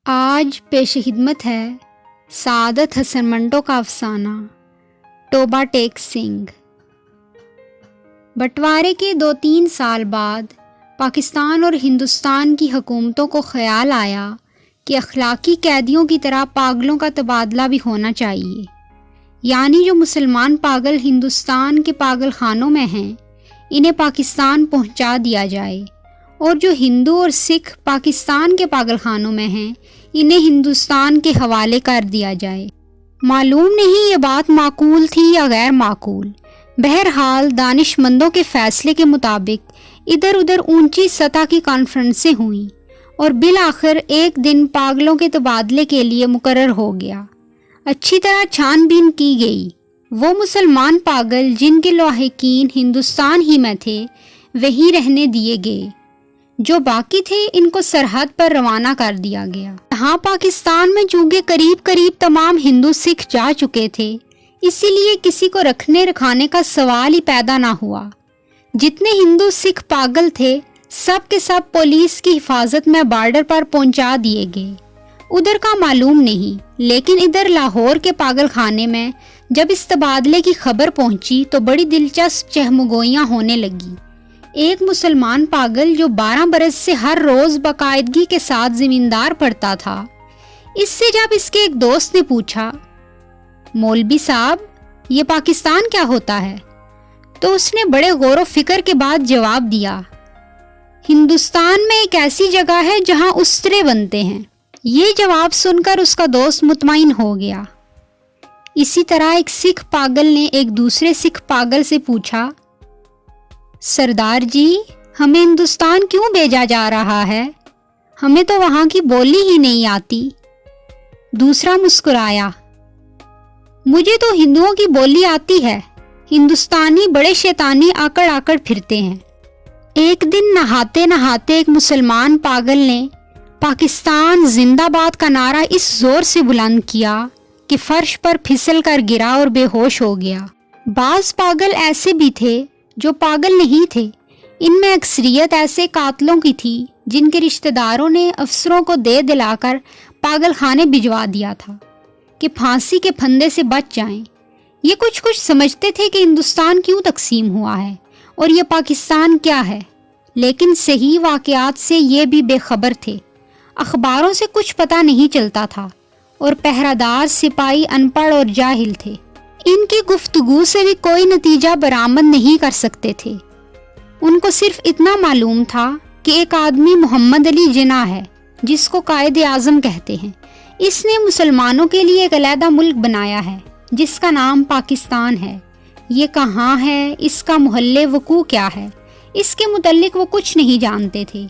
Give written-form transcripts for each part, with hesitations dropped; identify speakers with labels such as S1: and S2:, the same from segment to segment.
S1: آج پیش خدمت ہے سعادت حسن منٹو کا افسانہ توبہ ٹیک سنگھ۔ بٹوارے کے 2-3 سال بعد پاکستان اور ہندوستان کی حکومتوں کو خیال آیا کہ اخلاقی قیدیوں کی طرح پاگلوں کا تبادلہ بھی ہونا چاہیے، یعنی جو مسلمان پاگل ہندوستان کے پاگل خانوں میں ہیں انہیں پاکستان پہنچا دیا جائے، اور جو ہندو اور سکھ پاکستان کے پاگل خانوں میں ہیں انہیں ہندوستان کے حوالے کر دیا جائے۔ معلوم نہیں یہ بات معقول تھی یا غیر معقول، بہرحال دانش مندوں کے فیصلے کے مطابق ادھر ادھر اونچی سطح کی کانفرنسیں ہوئیں اور بالآخر ایک دن پاگلوں کے تبادلے کے لیے مقرر ہو گیا۔ اچھی طرح چھان بین کی گئی، وہ مسلمان پاگل جن کے لاحقین ہندوستان ہی میں تھے وہیں رہنے دیے گئے، جو باقی تھے ان کو سرحد پر روانہ کر دیا گیا۔ یہاں پاکستان میں چونکہ قریب تمام ہندو سکھ جا چکے تھے، اسی لیے کسی کو رکھنے رکھانے کا سوال ہی پیدا نہ ہوا۔ جتنے ہندو سکھ پاگل تھے سب کے سب پولیس کی حفاظت میں بارڈر پر پہنچا دیے گئے۔ ادھر کا معلوم نہیں، لیکن ادھر لاہور کے پاگل خانے میں جب اس تبادلے کی خبر پہنچی تو بڑی دلچسپ چہمگوئیاں ہونے لگی۔ ایک مسلمان پاگل جو 12 برس سے ہر روز باقاعدگی کے ساتھ زمیندار پڑھتا تھا، اس سے جب اس کے ایک دوست نے پوچھا، مولوی صاحب یہ پاکستان کیا ہوتا ہے؟ تو اس نے بڑے غور و فکر کے بعد جواب دیا، ہندوستان میں ایک ایسی جگہ ہے جہاں استرے بنتے ہیں۔ یہ جواب سن کر اس کا دوست مطمئن ہو گیا۔ اسی طرح ایک سکھ پاگل نے ایک دوسرے سکھ پاگل سے پوچھا، سردار جی ہمیں ہندوستان کیوں بھیجا جا رہا ہے؟ ہمیں تو وہاں کی بولی ہی نہیں آتی۔ دوسرا مسکرایا، مجھے تو ہندوؤں کی بولی آتی ہے، ہندوستانی بڑے شیطانی آکڑ پھرتے ہیں۔ ایک دن نہاتے نہاتے ایک مسلمان پاگل نے پاکستان زندہ باد کا نعرہ اس زور سے بلند کیا کہ فرش پر پھسل کر گرا اور بے ہوش ہو گیا۔ بعض پاگل ایسے بھی تھے جو پاگل نہیں تھے، ان میں اکثریت ایسے قاتلوں کی تھی جن کے رشتہ داروں نے افسروں کو دے دلا کر پاگل خانے بھجوا دیا تھا کہ پھانسی کے پھندے سے بچ جائیں۔ یہ کچھ سمجھتے تھے کہ ہندوستان کیوں تقسیم ہوا ہے اور یہ پاکستان کیا ہے، لیکن صحیح واقعات سے یہ بھی بے خبر تھے۔ اخباروں سے کچھ پتہ نہیں چلتا تھا اور پہرادار سپاہی ان پڑھ اور جاہل تھے، ان کی گفتگو سے بھی کوئی نتیجہ برآمد نہیں کر سکتے تھے۔ ان کو صرف اتنا معلوم تھا کہ ایک آدمی محمد علی جناح ہے جس کو قائد اعظم کہتے ہیں، اس نے مسلمانوں کے لیے ایک علیحدہ ملک بنایا ہے جس کا نام پاکستان ہے۔ یہ کہاں ہے، اس کا محل وقوع کیا ہے، اس کے متعلق وہ کچھ نہیں جانتے تھے۔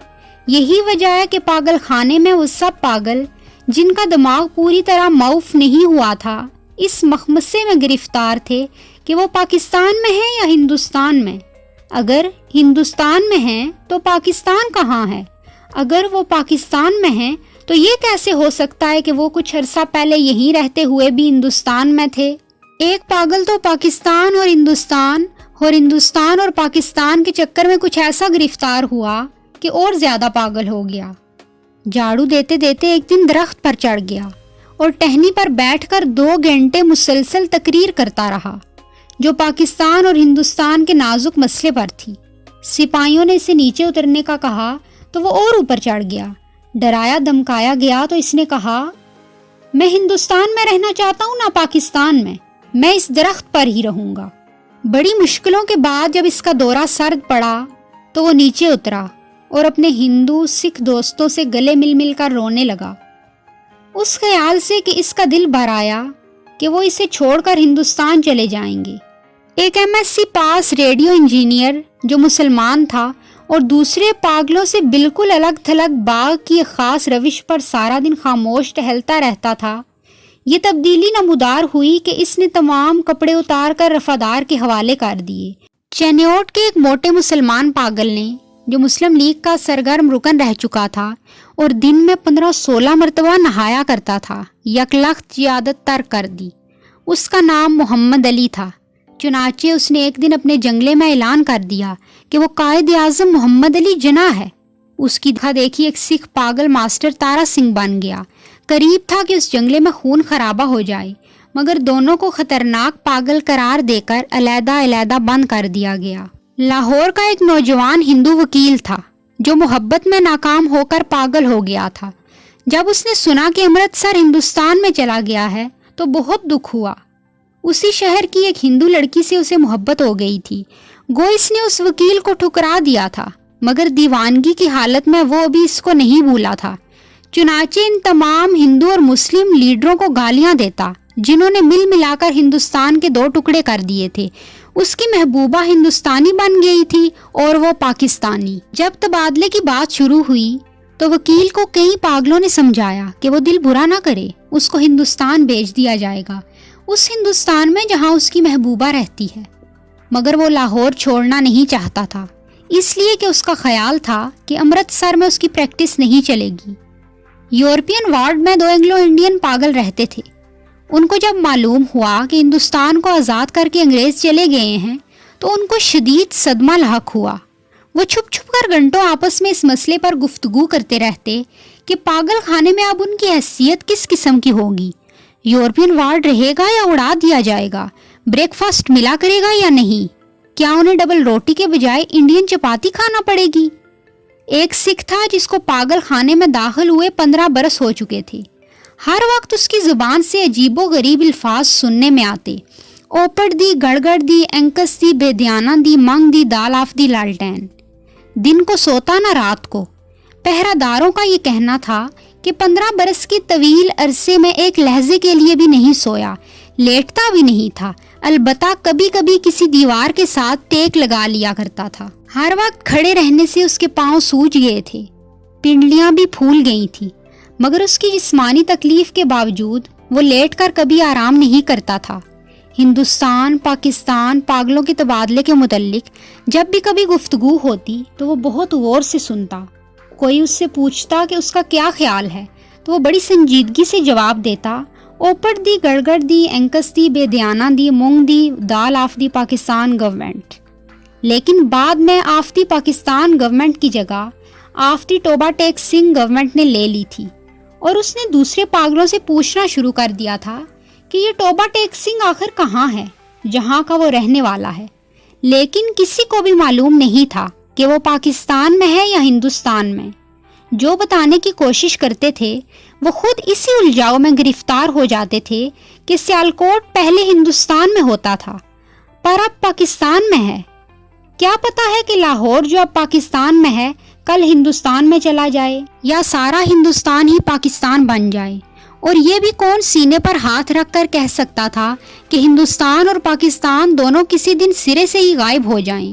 S1: یہی وجہ ہے کہ پاگل خانے میں وہ سب پاگل جن کا دماغ پوری طرح معاف نہیں ہوا تھا اس مخمصے میں گرفتار تھے کہ وہ پاکستان میں ہیں یا ہندوستان میں۔ اگر ہندوستان میں ہیں تو پاکستان کہاں ہے؟ اگر وہ پاکستان میں ہیں تو یہ کیسے ہو سکتا ہے کہ وہ کچھ عرصہ پہلے یہیں رہتے ہوئے بھی ہندوستان میں تھے؟ ایک پاگل تو پاکستان اور ہندوستان اور پاکستان کے چکر میں کچھ ایسا گرفتار ہوا کہ اور زیادہ پاگل ہو گیا۔ جھاڑو دیتے دیتے ایک دن درخت پر چڑھ گیا اور ٹہنی پر بیٹھ کر 2 گھنٹے مسلسل تقریر کرتا رہا جو پاکستان اور ہندوستان کے نازک مسئلے پر تھی۔ سپاہیوں نے اسے نیچے اترنے کا کہا تو وہ اور اوپر چڑھ گیا۔ ڈرایا دھمکایا گیا تو اس نے کہا، میں ہندوستان میں رہنا چاہتا ہوں نہ پاکستان میں اس درخت پر ہی رہوں گا۔ بڑی مشکلوں کے بعد جب اس کا دورہ سرد پڑا تو وہ نیچے اترا اور اپنے ہندو سکھ دوستوں سے گلے مل کر رونے لگا، اس خیال سے کہ اس کا دل بھر آیا کہ وہ اسے چھوڑ کر ہندوستان چلے جائیں گے۔ ایک MSc پاس ریڈیو انجینئر جو مسلمان تھا اور دوسرے پاگلوں سے بالکل الگ تھلگ باغ کی ایک خاص روش پر سارا دن خاموش ٹہلتا رہتا تھا، یہ تبدیلی نمودار ہوئی کہ اس نے تمام کپڑے اتار کر رفادار کے حوالے کر دیے۔ چینیوٹ کے ایک موٹے مسلمان پاگل نے جو مسلم لیگ کا سرگرم رکن رہ چکا تھا اور دن میں 15-16 مرتبہ نہایا کرتا تھا، یک لخت عادت ترک کر دی۔ اس کا نام محمد علی تھا۔ چنانچہ اس نے ایک دن اپنے جنگلے میں اعلان کر دیا کہ وہ قائد اعظم محمد علی جناح ہے۔ اس کی دیکھا دیکھی ایک سکھ پاگل ماسٹر تارا سنگھ بن گیا۔ قریب تھا کہ اس جنگلے میں خون خرابہ ہو جائے، مگر دونوں کو خطرناک پاگل قرار دے کر علیحدہ علیحدہ بند کر دیا گیا۔ لاہور کا ایک نوجوان ہندو وکیل تھا جو محبت میں ناکام ہو کر پاگل ہو گیا تھا۔ جب اس نے سنا کہ امرتسر ہندوستان میں چلا گیا ہے تو بہت دکھ ہوا۔ اسی شہر کی ایک ہندو لڑکی سے اسے محبت ہو گئی تھی۔ گو اس نے اس وکیل کو ٹھکرا دیا تھا، مگر دیوانگی کی حالت میں وہ ابھی اس کو نہیں بھولا تھا۔ چنانچہ ان تمام ہندو اور مسلم لیڈروں کو گالیاں دیتا جنہوں نے مل ملا کر ہندوستان کے 2 ٹکڑے کر دیے تھے۔ اس کی محبوبہ ہندوستانی بن گئی تھی اور وہ پاکستانی۔ جب تبادلے کی بات شروع ہوئی تو وکیل کو کئی پاگلوں نے سمجھایا کہ وہ دل برا نہ کرے، اس کو ہندوستان بھیج دیا جائے گا، اس ہندوستان میں جہاں اس کی محبوبہ رہتی ہے۔ مگر وہ لاہور چھوڑنا نہیں چاہتا تھا، اس لیے کہ اس کا خیال تھا کہ امرتسر میں اس کی پریکٹس نہیں چلے گی۔ یورپین وارڈ میں 2 اینگلو انڈین پاگل رہتے تھے۔ ان کو جب معلوم ہوا کہ ہندوستان کو آزاد کر کے انگریز چلے گئے ہیں تو ان کو شدید صدمہ لاحق ہوا۔ وہ چھپ چھپ کر گھنٹوں آپس میں اس مسئلے پر گفتگو کرتے رہتے کہ پاگل خانے میں اب ان کی حیثیت کس قسم کی ہوگی، یورپین وارڈ رہے گا یا اڑا دیا جائے گا، بریک فاسٹ ملا کرے گا یا نہیں، کیا انہیں ڈبل روٹی کے بجائے انڈین چپاتی کھانا پڑے گی۔ ایک سکھ تھا جس کو پاگل خانے میں داخل ہوئے 15 برس ہو چکے تھے۔ ہر وقت اس کی زبان سے عجیب و غریب الفاظ سننے میں آتے، اوپڑ دی، گڑگڑ دی، اینکس دی، بے دیانہ دی، منگ دی، دال آف دی لالٹین۔ دن کو سوتا نہ رات کو۔ پہرہ داروں کا یہ کہنا تھا کہ 15 برس کے طویل عرصے میں ایک لہجے کے لیے بھی نہیں سویا، لیٹتا بھی نہیں تھا، البتہ کبھی کبھی کسی دیوار کے ساتھ ٹیک لگا لیا کرتا تھا۔ ہر وقت کھڑے رہنے سے اس کے پاؤں سوج گئے تھے، پنڈلیاں بھی پھول گئی تھیں، مگر اس کی جسمانی تکلیف کے باوجود وہ لیٹ کر کبھی آرام نہیں کرتا تھا۔ ہندوستان پاکستان پاگلوں کے تبادلے کے متعلق جب بھی کبھی گفتگو ہوتی تو وہ بہت غور سے سنتا۔ کوئی اس سے پوچھتا کہ اس کا کیا خیال ہے تو وہ بڑی سنجیدگی سے جواب دیتا، اوپڑ دی، گڑگڑ دی، اینکس دی، بے دیانہ دی، مونگ دی، دال آف دی پاکستان گورنمنٹ۔ لیکن بعد میں آفتی پاکستان گورنمنٹ کی جگہ آفتی ٹوبہ ٹیک سنگھ گورنمنٹ نے لے لی تھی، اور اس نے دوسرے پاگلوں سے پوچھنا شروع کر دیا تھا کہ یہ ٹوبہ ٹیک سنگھ آخر کہاں ہے جہاں کا وہ رہنے والا ہے۔ لیکن کسی کو بھی معلوم نہیں تھا کہ وہ پاکستان میں ہے یا ہندوستان میں۔ جو بتانے کی کوشش کرتے تھے وہ خود اسی الجھاؤ میں گرفتار ہو جاتے تھے کہ سیالکوٹ پہلے ہندوستان میں ہوتا تھا پر اب پاکستان میں ہے۔ کیا پتا ہے کہ لاہور جو اب پاکستان میں ہے کل ہندوستان میں چلا جائے، یا سارا ہندوستان ہی پاکستان بن جائے۔ اور یہ بھی کون سینے پر ہاتھ رکھ کر کہہ سکتا تھا کہ ہندوستان اور پاکستان دونوں کسی دن سرے سے ہی غائب ہو جائیں۔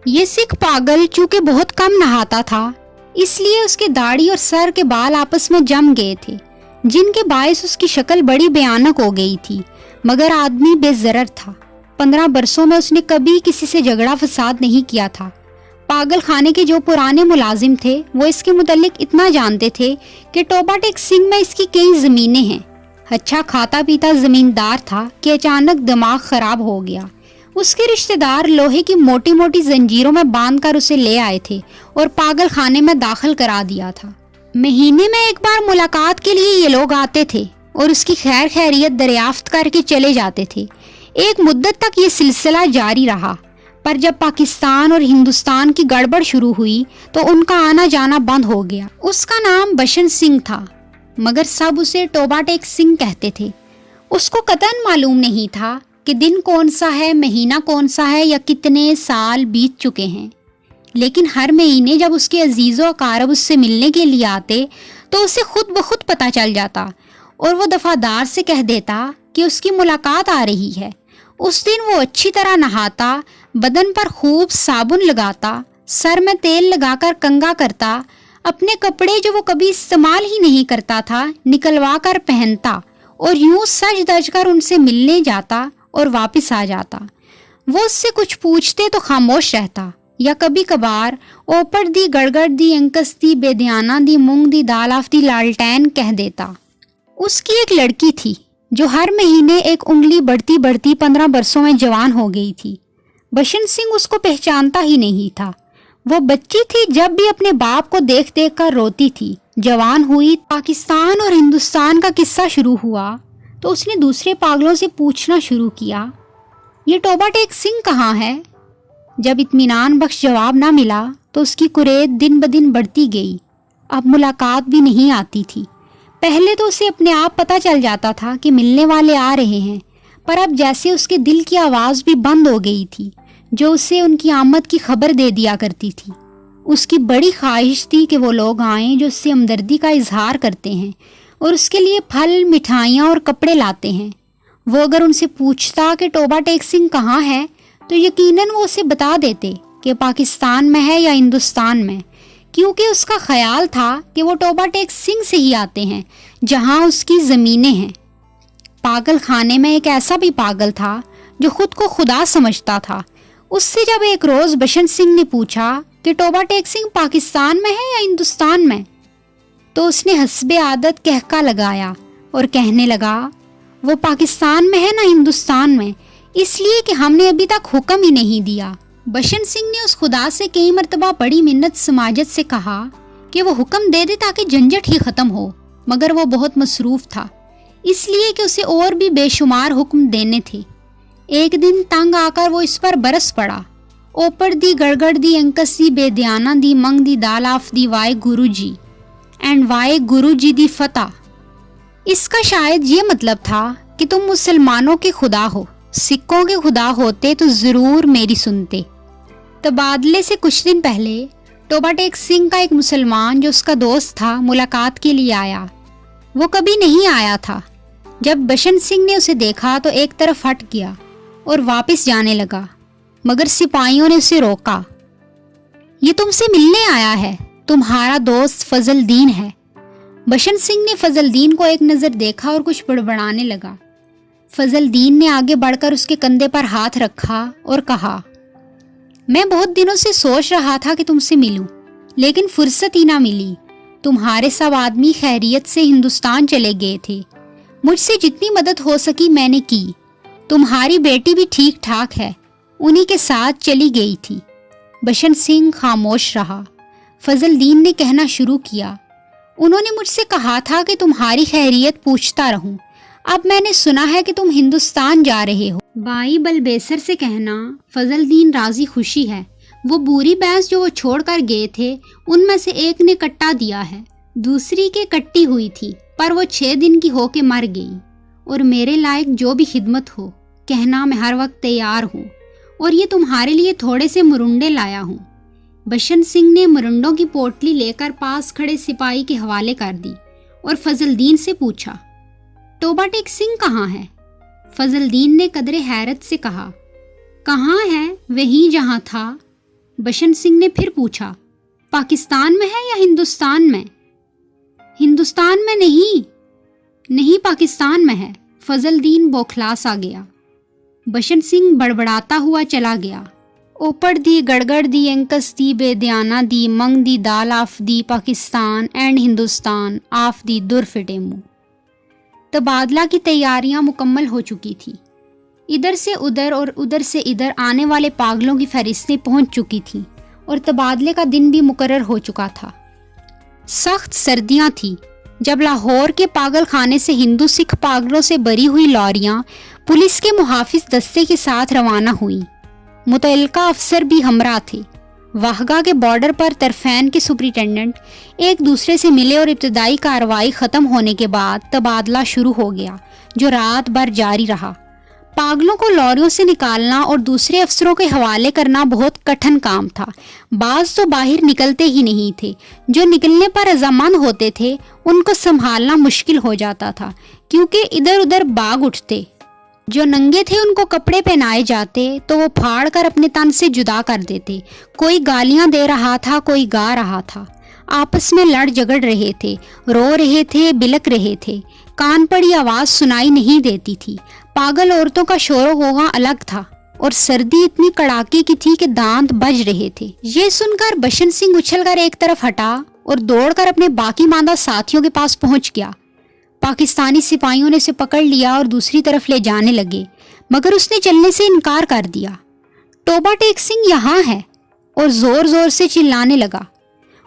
S1: یہ سکھ پاگل چونکہ بہت کم نہاتا تھا، اس لیے اس کے داڑھی اور سر کے بال آپس میں جم گئے تھے، جن کے باعث اس کی شکل بڑی بھیانک ہو گئی تھی، مگر آدمی بے ضرر تھا۔ 15 برسوں میں اس نے کبھی کسی سے جھگڑا فساد نہیں کیا تھا۔ پاگل خانے کے جو پرانے ملازم تھے وہ اس کے متعلق اتنا جانتے تھے کہ ٹوبہ ٹیک سنگھ میں اس کی کئی زمینیں ہیں۔ اچھا کھاتا پیتا زمیندار تھا کہ اچانک دماغ خراب ہو گیا۔ اس کے رشتہ دار لوہے کی موٹی موٹی زنجیروں میں باندھ کر اسے لے آئے تھے اور پاگل خانے میں داخل کرا دیا تھا۔ مہینے میں ایک بار ملاقات کے لیے یہ لوگ آتے تھے اور اس کی خیر خیریت دریافت کر کے چلے جاتے تھے۔ ایک مدت تک یہ سلسلہ جاری رہا، پر جب پاکستان اور ہندوستان کی گڑبڑ شروع ہوئی تو ان کا آنا جانا بند ہو گیا۔ اس کا نام بشن سنگھ تھا، مگر سب اسے ٹوبہ ٹیک سنگھ کہتے تھے۔ اس کو قطعاً معلوم نہیں تھا کہ دن کون سا ہے، مہینہ کون سا ہے، یا کتنے سال بیت چکے ہیں۔ لیکن ہر مہینے جب اس کے عزیز و اقارب اس سے ملنے کے لیے آتے تو اسے خود بخود پتہ چل جاتا اور وہ دفعہ سے کہہ دیتا کہ اس کی ملاقات آ رہی ہے۔ اس دن وہ اچھی طرح نہاتا، بدن پر خوب صابن لگاتا، سر میں تیل لگا کر کنگھا کرتا، اپنے کپڑے جو وہ کبھی استعمال ہی نہیں کرتا تھا نکلوا کر پہنتا، اور یوں سج دج کر ان سے ملنے جاتا اور واپس آ جاتا۔ وہ اس سے کچھ پوچھتے تو خاموش رہتا، یا کبھی کبھار اوپڑ دی، گڑگڑ دی، اینکس دی، بے دیانہ دی، مونگ دی، دال آف دی لالٹین کہہ دیتا۔ اس کی ایک لڑکی تھی جو ہر مہینے ایک انگلی بڑھتی بڑھتی 15 برسوں میں جوان ہو گئی تھی۔ بشن سنگھ اس کو پہچانتا ہی نہیں تھا۔ وہ بچی تھی جب بھی اپنے باپ کو دیکھ دیکھ کر روتی تھی. جوان ہوئی، پاکستان اور ہندوستان کا قصہ شروع ہوا تو اس نے دوسرے پاگلوں سے پوچھنا شروع کیا، یہ ٹوبہ ٹیک سنگھ کہاں ہے؟ جب اطمینان بخش جواب نہ ملا تو اس کی کریت دن بدن بڑھتی گئی. اب ملاقات بھی نہیں آتی تھی. پہلے تو اسے اپنے آپ پتہ چل جاتا تھا کہ ملنے والے آ رہے ہیں، پر اب جیسے اس کے دل کی آواز بھی بند ہو گئی تھی جو اسے ان کی آمد کی خبر دے دیا کرتی تھی. اس کی بڑی خواہش تھی کہ وہ لوگ آئیں جو اس سے ہمدردی کا اظہار کرتے ہیں اور اس کے لیے پھل، مٹھائیاں اور کپڑے لاتے ہیں. وہ اگر ان سے پوچھتا کہ ٹوبہ ٹیک سنگھ کہاں ہے تو یقیناً وہ اسے بتا دیتے کہ پاکستان میں ہے یا ہندوستان میں، کیونکہ اس کا خیال تھا کہ وہ ٹوبہ ٹیک سنگھ سے ہی آتے ہیں جہاں اس کی زمینیں ہیں. پاگل خانے میں ایک ایسا بھی پاگل تھا جو خود کو خدا سمجھتا تھا. اس سے جب ایک روز بشن سنگھ نے پوچھا کہ ٹوبہ ٹیک سنگھ پاکستان میں ہے یا ہندوستان میں، تو اس نے حسب عادت کہکا لگایا اور کہنے لگا، وہ پاکستان میں ہے نہ ہندوستان میں، اس لیے کہ ہم نے ابھی تک حکم ہی نہیں دیا. بشن سنگھ نے اس خدا سے کئی مرتبہ بڑی منت سماجت سے کہا کہ وہ حکم دے دے تاکہ جھنجٹ ہی ختم ہو، مگر وہ بہت مصروف تھا، اس لیے کہ اسے اور بھی بے شمار حکم دینے تھے. ایک دن تنگ آ کر وہ اس پر برس پڑا، اوپر دی گڑگڑ دی انکس دی بے دیانہ دی منگ دی دال of the Y grow G and وائے گرو جی دی فتح. اس کا شاید یہ مطلب تھا کہ تم مسلمانوں کے خدا ہو، سکھوں کے خدا ہوتے تو ضرور میری سنتے. تبادلے سے کچھ دن پہلے ٹوبہ ٹیک سنگھ کا ایک مسلمان جو اس کا دوست تھا ملاقات کے لیے آیا. وہ کبھی نہیں آیا تھا. جب بشن سنگھ نے اسے دیکھا تو ایک طرف ہٹ گیا اور واپس جانے لگا، مگر سپاہیوں نے اسے روکا. یہ تم سے ملنے آیا ہے، تمہارا دوست فضل دین ہے. بشن سنگھ نے فضل دین کو ایک نظر دیکھا اور کچھ بڑبڑانے لگا. فضل دین نے آگے بڑھ کر اس کے کندھے پر ہاتھ رکھا اور کہا، میں بہت دنوں سے سوچ رہا تھا کہ تم سے ملوں، لیکن فرصت ہی نہ ملی. تمہارے سب آدمی خیریت سے ہندوستان چلے گئے تھے. مجھ سے جتنی مدد ہو سکی میں نے کی. تمہاری بیٹی بھی ٹھیک ٹھاک ہے، انہی کے ساتھ چلی گئی تھی. بشن سنگھ خاموش رہا. فضل دین نے کہنا شروع کیا، انہوں نے مجھ سے کہا تھا کہ تمہاری خیریت پوچھتا رہوں. اب میں نے سنا ہے کہ تم ہندوستان جا رہے ہو. بائی بلبیسر سے کہنا فضل دین راضی خوشی ہے. وہ بوری بھینس جو وہ چھوڑ کر گئے تھے ان میں سے ایک نے کٹا دیا ہے، دوسری کے کٹی ہوئی تھی، پر وہ 6 دن کی ہو کے مر گئی. اور میرے لائق جو بھی خدمت ہو کہنا میں ہر وقت تیار ہوں، اور یہ تمہارے لیے تھوڑے سے مرنڈے لایا ہوں. بشن سنگھ نے مرنڈوں کی پوٹلی لے کر پاس کھڑے سپاہی کے حوالے کر دی اور فضل دین سے پوچھا، ٹوبہ ٹیک سنگھ کہاں ہے؟ فضل دین نے قدرے حیرت سے کہا، کہاں ہے؟ وہیں جہاں تھا. بشن سنگھ نے پھر پوچھا، پاکستان میں ہے یا ہندوستان میں؟ ہندوستان میں نہیں پاکستان میں ہے. فضل دین بوکھلا سا گیا. بشن سنگھ بڑبڑاتا ہوا چلا گیا، اوپر دی گڑگڑ دی انکس دی بے دیانہ دی منگ دی دال of the Pakistan and Hindustan of the در فٹے منہ. تبادلہ کی تیاریاں مکمل ہو چکی تھی. ادھر سے ادھر اور ادھر سے ادھر آنے والے پاگلوں کی فہرستیں پہنچ چکی تھیں اور تبادلے کا دن بھی مقرر ہو چکا تھا. سخت سردیاں تھیں جب لاہور کے پاگل خانے سے ہندو سکھ پاگلوں سے بری ہوئی لاریاں پولیس کے محافظ دستے کے ساتھ روانہ ہوئیں. متعلقہ افسر بھی ہمراہ تھے. واہگہ کے بارڈر پر طرفین کے سپرنٹینڈنٹ ایک دوسرے سے ملے اور ابتدائی کارروائی ختم ہونے کے بعد تبادلہ شروع ہو گیا جو رات بھر جاری رہا. پاگلوں کو لوریوں سے نکالنا اور دوسرے افسروں کے حوالے کرنا بہت کٹھن کام تھا. بعض تو باہر نکلتے ہی نہیں تھے. جو نکلنے پر رضامند ہوتے تھے ان کو سنبھالنا مشکل ہو جاتا تھا کیونکہ ادھر ادھر باغ اٹھتے. جو ننگے تھے ان کو کپڑے پہنائے جاتے تو وہ پھاڑ کر اپنے تن سے جدا کر دیتے. کوئی گالیاں دے رہا تھا، کوئی گا رہا تھا. آپس میں لڑ جگڑ رہے تھے، رو رہے تھے، بلک رہے تھے. کان پڑی آواز سنائی نہیں دیتی تھی. پاگل عورتوں کا شور و غوغا الگ تھا اور سردی اتنی کڑاکے کی تھی کہ دانت بج رہے تھے. یہ سن کر بشن سنگھ اچھل کر ایک طرف ہٹا اور دوڑ کر اپنے باقی ماندہ ساتھیوں کے پاس پہنچ گیا. پاکستانی سپاہیوں نے اسے پکڑ لیا اور دوسری طرف لے جانے لگے، مگر اس نے چلنے سے انکار کر دیا. ٹوبہ ٹیک سنگھ یہاں ہے. اور زور زور سے چلانے لگا۔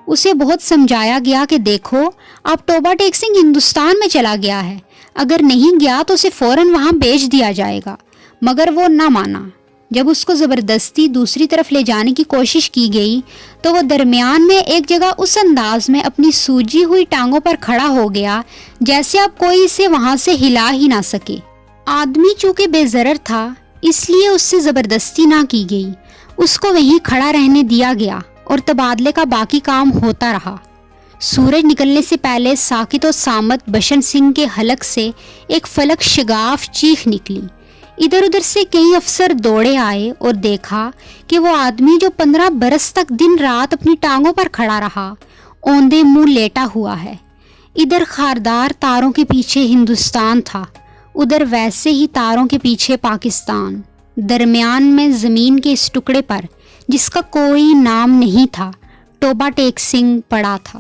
S1: اسے بہت سمجھایا گیا کہ دیکھو اب ٹوبہ ٹیک سنگھ ہندوستان میں چلا گیا ہے، اگر نہیں گیا تو اسے فوراً وہاں بھیج دیا جائے گا، مگر وہ نہ مانا۔ جب اس کو زبردستی دوسری طرف لے جانے کی کوشش کی گئی تو وہ درمیان میں ایک جگہ اس انداز میں اپنی سوجی ہوئی ٹانگوں پر کھڑا ہو گیا جیسے اب کوئی اسے وہاں سے ہلا ہی نہ سکے۔ آدمی چونکہ بے ضرر تھا اس لیے اس سے زبردستی نہ کی گئی، اس کو وہیں کھڑا رہنے دیا گیا اور تبادلے کا باقی کام ہوتا رہا۔ سورج نکلنے سے پہلے ساکت و سامت بشن سنگھ کے حلق سے ایک فلک شگاف چیخ نکلی۔ ادھر ادھر سے کئی افسر دوڑے آئے اور دیکھا کہ وہ آدمی جو 15 برس تک دن رات اپنی ٹانگوں پر کھڑا رہا اوندے منہ لیٹا ہوا ہے۔ ادھر خاردار تاروں کے پیچھے ہندوستان تھا، ادھر ویسے ہی تاروں کے پیچھے پاکستان۔ درمیان میں زمین کے اس ٹکڑے پر جس کا کوئی نام نہیں تھا ٹوبہ ٹیک سنگھ پڑا تھا۔